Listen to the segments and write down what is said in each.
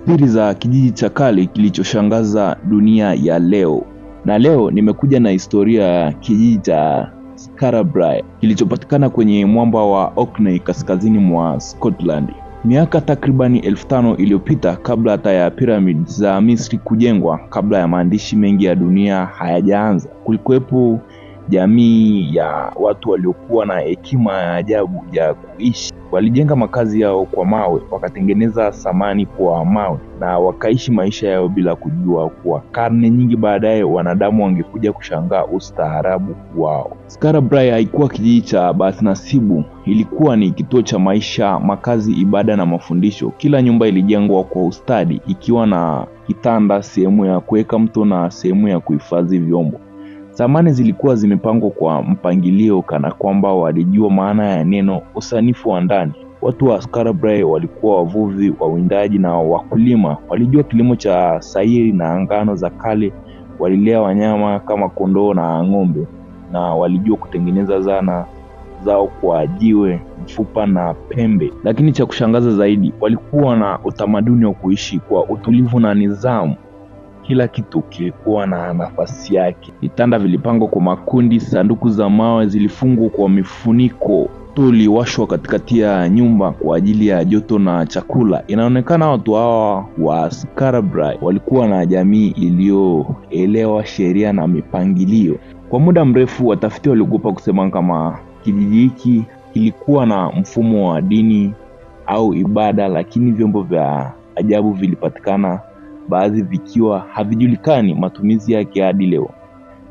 Siri za kijiji cha kale kilichoshangaza dunia ya leo. Na leo nimekuja na historia ya kijiji cha Skara kilichopatikana kwenye mwamba wa Orkney kaskazini mwa Scotland. Miaka takribani 1500 iliyopita, kabla hata ya pyramid za Misri kujengwa, kabla ya maandishi mengi ya dunia hayajaanza, kulikuwepo jamii ya watu waliokuwa na hekima ya ajabu ya kuishi. Walijenga makazi yao kwa mawe, wakatengeneza samani kwa mawe, na wakaishi maisha yao bila kujua kuwa karne nyingi baadaye wanadamu wangekuja kushangaa ustaarabu wao. Skara haikuwa kijiji cha bahati nasibu, ilikuwa ni kituo cha maisha, makazi, ibada na mafundisho. Kila nyumba ilijengwa kwa ustadi, ikiwa na kitanda, sehemu ya kuweka mto na sehemu ya kuhifadhi vyombo. Samani zilikuwa zimepangwa kwa mpangilio, kana kwamba walijua maana ya neno usanifu wa ndani. Watu wa Skara walikuwa wavuvi, wawindaji na wakulima. Walijua kilimo cha sayiri na ngano za kale, walilea wanyama kama kondoo na ng'ombe, na walijua kutengeneza zana zao kwa jiwe, mfupa na pembe. Lakini cha kushangaza zaidi, walikuwa na utamaduni wa kuishi kwa utulivu na nidhamu. Kila kitu kilikuwa na nafasi yake. Vitanda vilipangwa kwa makundi, sanduku za mawe zilifungwa kwa mifuniko, tuliwashwa katikati ya nyumba kwa ajili ya joto na chakula. Inaonekana watu hawa wa Skara walikuwa na jamii iliyoelewa sheria na mipangilio. Kwa muda mrefu watafiti waliogopa kusema kama kijiji hiki kilikuwa na mfumo wa dini au ibada, lakini vyombo vya ajabu vilipatikana, baadhi vikiwa havijulikani matumizi yake hadi leo.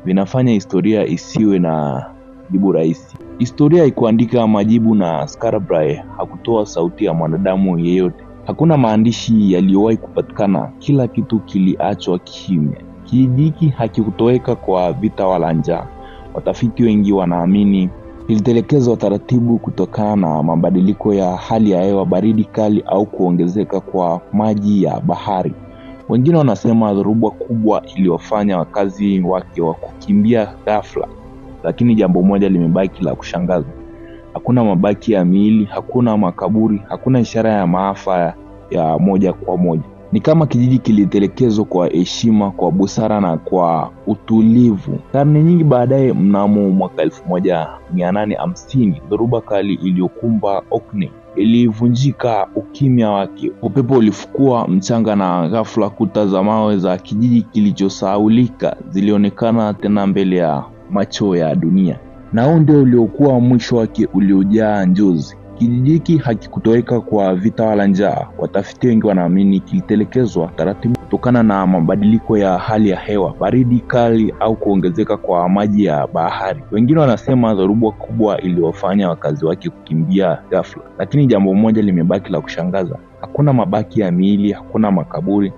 Vinafanya historia isiwe na jibu rahisi. Historia haikuandika majibu, na Skara hakutoa sauti ya mwanadamu yeyote. Hakuna maandishi yaliyowahi kupatikana, kila kitu kiliachwa kimya. Kijiji hiki hakikutoweka kwa vita wala njaa. Watafiti wengi wanaamini kilitelekezwa taratibu kutokana na mabadiliko ya hali ya hewa, baridi kali au kuongezeka kwa maji ya bahari. Wengine wanasema dhoruba kubwa iliwafanya wakazi wake wa kukimbia ghafla. Lakini jambo moja limebaki la kushangaza. Hakuna mabaki ya miili, hakuna makaburi, hakuna ishara ya maafa ya moja kwa moja. Ni kama kijiji kilitelekezwa kwa heshima, kwa busara na kwa utulivu. Karne nyingi baadaye, mnamo mwaka 1850, dhoruba kali iliyokumba Orkney ilivunjika ukimya wake. Upepo ulifukua mchanga, na ghafla kuta za mawe za kijiji kilichosahaulika zilionekana tena mbele ya macho ya dunia. Na huo ndio uliokuwa mwisho wake uliojaa njozi. Kijiji hiki hakikutoweka kwa vita wala njaa. Watafiti wengi wanaamini kilitelekezwa taratibu kutokana na mabadiliko ya hali ya hewa, baridi kali au kuongezeka kwa maji ya bahari. Wengine wanasema dhoruba kubwa iliwafanya wakazi wake kukimbia ghafla. Lakini jambo moja limebaki la kushangaza. Hakuna mabaki ya miili, hakuna makaburi,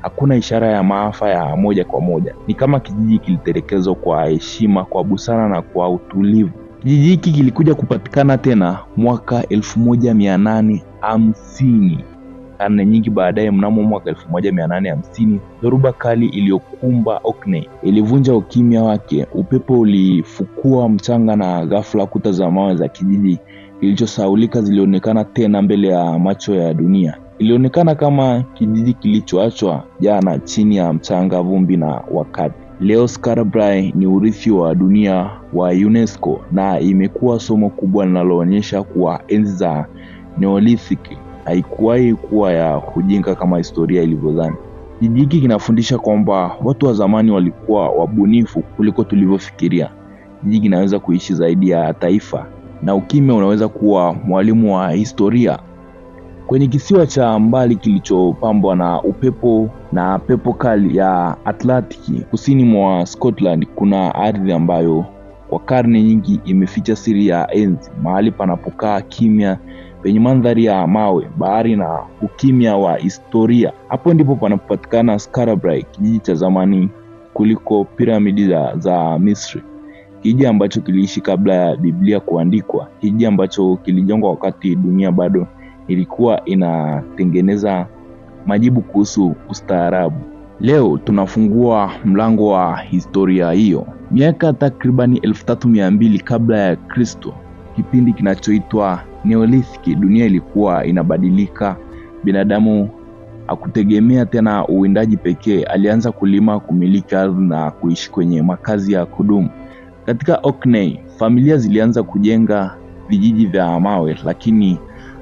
hakuna ishara ya maafa ya moja kwa moja. Ni kama kijiji kilitelekezwa kwa heshima, kwa busara na kwa utulivu. Kijiji hiki kilikuja kupatikana tena mwaka 1850. Karne nyingi baadaye, mnamo mwaka 1850, dhoruba kali iliyokumba Orkney ilivunja ukimya wake. Upepo ulifukua mchanga, na ghafla kuta za mawe za kijiji kilichosahaulika zilionekana tena mbele ya macho ya dunia. Ilionekana kama kijiji kilichoachwa jana chini ya mchanga, vumbi na wakati. Leo Skara ni urithi wa dunia wa UNESCO, na imekuwa somo kubwa linaloonyesha kuwa enzi za Neolithic haikuwahi kuwa ya ujinga kama historia ilivyodhani. Kijiji hiki kinafundisha kwamba watu wa zamani walikuwa wabunifu kuliko tulivyofikiria. Kijiji kinaweza kuishi zaidi ya taifa, na ukimya unaweza kuwa mwalimu wa historia. Kwenye kisiwa cha mbali kilichopambwa na upepo na pepo kali ya Atlantic kusini mwa Scotland, kuna ardhi ambayo kwa karne nyingi imeficha siri ya enzi, mahali panapokaa kimya, penye mandhari ya mawe, bahari na ukimya wa historia. Hapo ndipo panapopatikana Skara kijiji cha zamani kuliko piramidi za Misri. Kijiji ambacho kiliishi kabla ya Biblia kuandikwa, kijiji ambacho kilijengwa wakati dunia bado ilikuwa inatengeneza majibu kuhusu ustaarabu. Leo tunafungua mlango wa historia hiyo. Miaka takribani 3200 kabla ya Kristo, kipindi kinachoitwa Neolithic, dunia ilikuwa inabadilika. Binadamu Hakutegemea tena uwindaji pekee, alianza kulima, kumiliki ardhi na kuishi kwenye makazi ya kudumu. Katika Orkney, familia zilianza kujenga vijiji vya mawe, lakini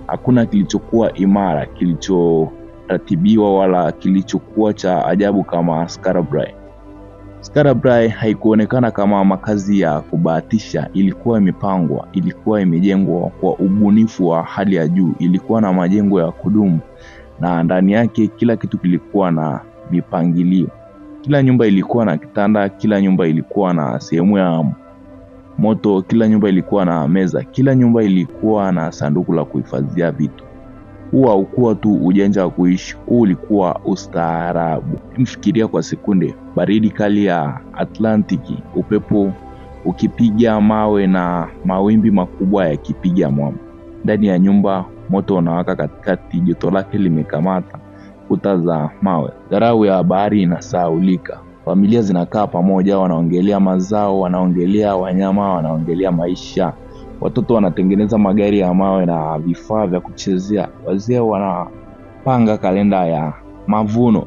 hakuna kilichokuwa imara, kilichoratibiwa wala kilichokuwa cha ajabu kama Skarabrae. Skarabrae haikuonekana kama makazi ya kubahatisha, ilikuwa imepangwa, ilikuwa imejengwa kwa ubunifu wa hali ya juu, ilikuwa na majengo ya kudumu na ndani yake kila kitu kilikuwa na mipangilio. Kila nyumba ilikuwa na kitanda, kila nyumba ilikuwa na sehemu ya moto, kila nyumba ilikuwa na meza, kila nyumba ilikuwa na sanduku la kuhifadhia vitu. Huu haukuwa tu ujanja wa kuishi, huu ulikuwa ustaarabu. Mfikiria kwa sekunde, baridi kali ya Atlantiki, upepo ukipiga mawe na mawimbi makubwa yakipiga mwamba. Ndani ya nyumba moto unawaka katikati, joto lake limekamata kuta za mawe. Dharau ya bahari inasahaulika. Familia zinakaa pamoja, wanaongelea mazao, wanaongelea wanyama, wanaongelea maisha. Watoto wanatengeneza magari ya mawe na vifaa vya kuchezea. Wazee wanapanga kalenda ya mavuno.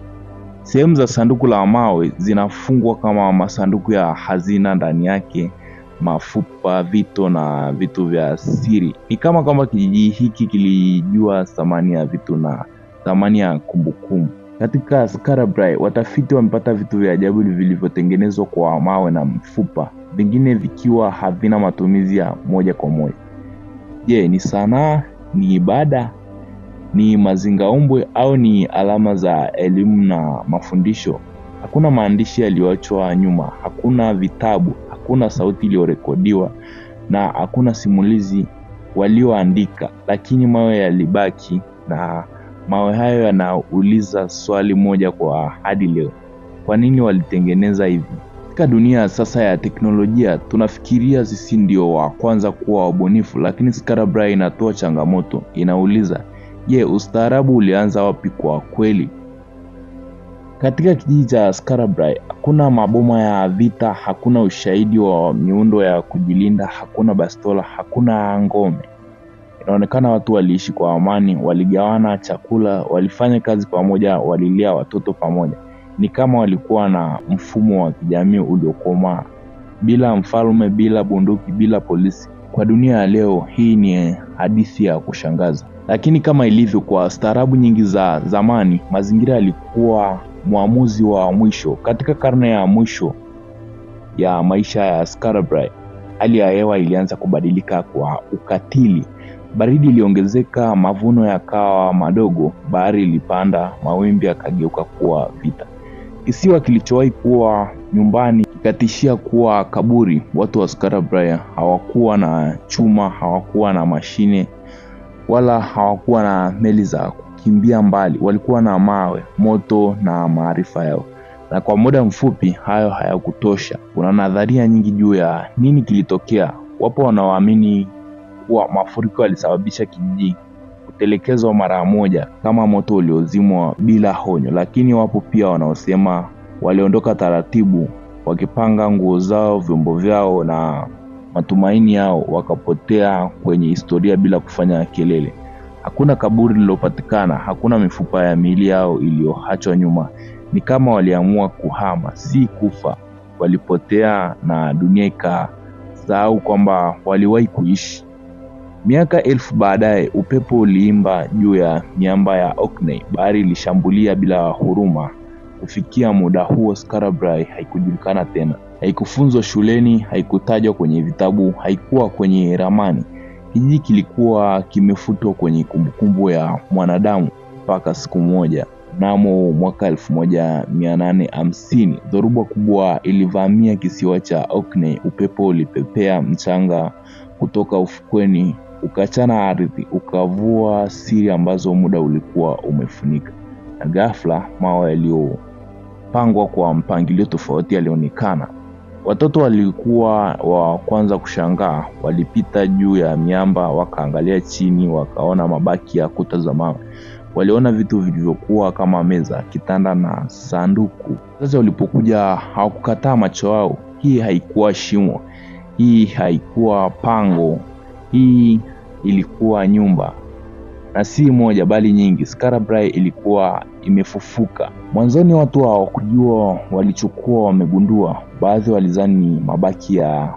Sehemu za sanduku la mawe zinafungwa kama masanduku ya hazina, ndani yake mafupa, vito na vitu vya siri. Ni kama kwamba kijiji hiki kilijua thamani ya vitu na thamani ya kumbukumbu. Katika Skarabrae, watafiti wamepata vitu vya ajabu vilivyotengenezwa kwa mawe na mfupa, vingine vikiwa havina matumizi ya moja kwa moja. Je, ni sanaa, ni ibada, ni mazingaumbwe au ni alama za elimu na mafundisho? Hakuna maandishi yaliyoachwa nyuma, hakuna vitabu, hakuna sauti iliyorekodiwa na hakuna simulizi walioandika, lakini mawe yalibaki, na mawe hayo yanauliza swali moja kwa hadi leo: kwa nini walitengeneza hivi? Katika dunia sasa ya teknolojia, tunafikiria sisi ndio wa kwanza kuwa wabunifu, lakini Skarabrae inatoa changamoto. Inauliza, je, ustaarabu ulianza wapi kwa kweli? Katika kijiji cha Skarabrae hakuna maboma ya vita, hakuna ushahidi wa miundo ya kujilinda, hakuna bastola, hakuna ngome. Inaonekana watu waliishi kwa amani, waligawana chakula, walifanya kazi pamoja, walilea watoto pamoja. Ni kama walikuwa na mfumo wa kijamii uliokomaa, bila mfalme, bila bunduki, bila polisi. Kwa dunia ya leo, hii ni hadithi ya kushangaza. Lakini kama ilivyo kwa staarabu nyingi za zamani, mazingira yalikuwa muamuzi wa mwisho. Katika karne ya mwisho ya maisha ya Skarabrae, hali ya hewa ilianza kubadilika kwa ukatili. Baridi iliongezeka, mavuno yakawa madogo, bahari ilipanda, mawimbi yakageuka kuwa vita. Kisiwa kilichowahi kuwa nyumbani kikatishia kuwa kaburi. Watu wa Skarabrae hawakuwa na chuma, hawakuwa na mashine, wala hawakuwa na meli za kukimbia mbali. Walikuwa na mawe, moto na maarifa yao. Na kwa muda mfupi hayo hayakutosha. Kuna nadharia nyingi juu ya nini kilitokea. Wapo wanaoamini kuwa mafuriko yalisababisha kijiji kutelekezwa mara moja kama moto uliozimwa bila honyo, lakini wapo pia wanaosema waliondoka taratibu, wakipanga nguo zao, vyombo vyao na matumaini yao, wakapotea kwenye historia bila kufanya kelele. Hakuna kaburi lililopatikana, hakuna mifupa ya miili yao iliyoachwa nyuma. Ni kama waliamua kuhama, si kufa. Walipotea na dunia ikasahau kwamba waliwahi kuishi. Miaka 1000 baadaye, upepo uliimba juu ya miamba ya Orkney. Bahari ilishambulia bila huruma. Kufikia muda huo, Skarabrae haikujulikana tena. Haikufunzwa shuleni, haikutajwa kwenye vitabu, haikuwa kwenye ramani. Kijiji kilikuwa kimefutwa kwenye kumbukumbu ya mwanadamu mpaka siku moja. Mnamo mwaka 1850, dhoruba kubwa ilivamia kisiwa cha Orkney. Upepo ulipepea mchanga kutoka ufukweni, ukachana ardhi, ukavua siri ambazo muda ulikuwa umefunika. Na ghafla mawe yaliyopangwa kwa mpangilio tofauti yalionekana. Watoto walikuwa wa kwanza kushangaa. Walipita juu ya miamba, wakaangalia chini, wakaona mabaki ya kuta za mawe. Waliona vitu vilivyokuwa kama meza, kitanda na sanduku. Sasa walipokuja hawakukataa macho yao. Hii haikuwa shimo, hii haikuwa pango, hii ilikuwa nyumba. na si moja bali nyingi. Skara Brae ilikuwa imefufuka. Mwanzoni watu hawakujua walichokuwa wamegundua. Baadhi walizani ni mabaki ya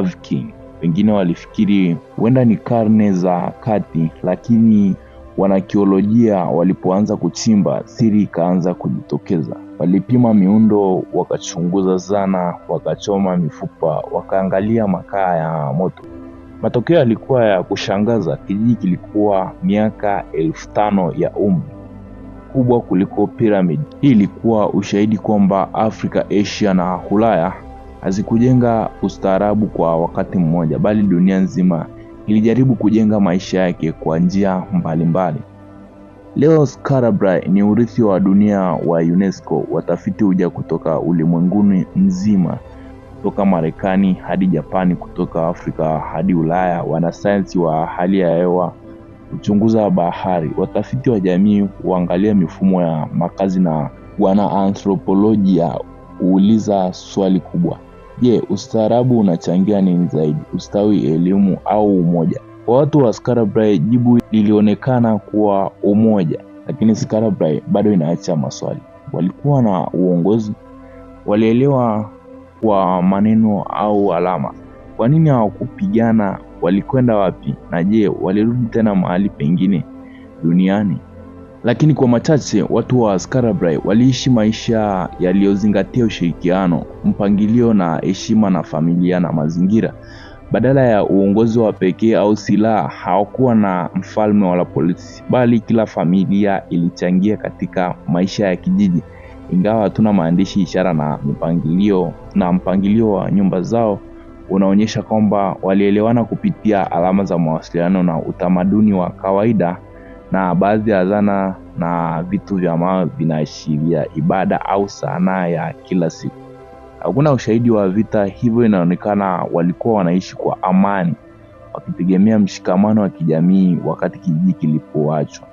Viking, wengine walifikiri huenda ni karne za kati, lakini wanakiolojia walipoanza kuchimba, siri ikaanza kujitokeza. Walipima miundo, wakachunguza zana, wakachoma mifupa, wakaangalia makaa ya moto. Matokeo yalikuwa ya kushangaza. Kijiji kilikuwa miaka 5,000 ya umri, kubwa kuliko piramidi. Hii ilikuwa ushahidi kwamba Afrika, Asia na Ulaya hazikujenga ustaarabu kwa wakati mmoja, bali dunia nzima ilijaribu kujenga maisha yake kwa njia mbalimbali. Leo Skara Brae ni urithi wa dunia wa UNESCO. Watafiti huja kutoka ulimwenguni mzima, kutoka Marekani hadi Japani, kutoka Afrika hadi Ulaya. Wanasayansi wa hali ya hewa uchunguza bahari, watafiti wa jamii huangalia mifumo ya makazi, na wana anthropolojia huuliza swali kubwa: je, ustaarabu unachangia nini zaidi, ustawi, elimu au umoja? Kwa watu wa Skara Brae jibu lilionekana kuwa umoja, lakini Skara Brae bado inaacha maswali. Walikuwa na uongozi? Walielewa kwa maneno au alama? Kwa nini hawakupigana? Walikwenda wapi? Na je, walirudi tena mahali pengine duniani? Lakini kwa machache, watu wa Skara Brae waliishi maisha yaliyozingatia ushirikiano, mpangilio na heshima na familia na mazingira. Badala ya uongozi wa pekee au silaha, hawakuwa na mfalme wala polisi, bali kila familia ilichangia katika maisha ya kijiji. Ingawa hatuna maandishi, ishara na mpangilio wa nyumba zao unaonyesha kwamba walielewana kupitia alama za mawasiliano na utamaduni wa kawaida, na baadhi ya zana na vitu vya mawe vinaashiria ibada au sanaa ya kila siku. Hakuna ushahidi wa vita, hivyo inaonekana walikuwa wanaishi kwa amani, wakitegemea mshikamano wa kijamii wakati kijiji kilipoachwa.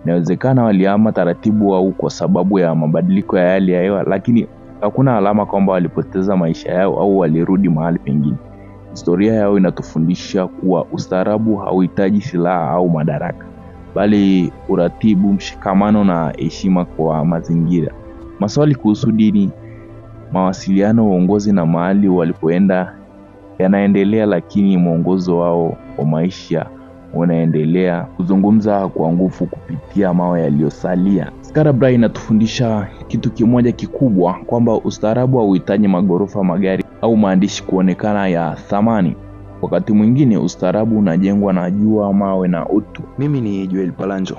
Inawezekana walihama taratibu au kwa sababu ya mabadiliko ya hali ya hewa, lakini hakuna alama kwamba walipoteza maisha yao au walirudi mahali pengine. Historia yao inatufundisha kuwa ustaarabu hauhitaji silaha au madaraka, bali uratibu, mshikamano na heshima kwa mazingira. Maswali kuhusu dini, mawasiliano, uongozi na mahali walipoenda yanaendelea, lakini mwongozo wao wa maisha unaendelea kuzungumza kwa nguvu kupitia mawe yaliyosalia. Skara Brae inatufundisha kitu kimoja kikubwa, kwamba ustaarabu hauhitaji magorofa, magari au maandishi kuonekana ya thamani. Wakati mwingine ustaarabu unajengwa na jua, mawe na utu. Mimi ni Joel Palanjo.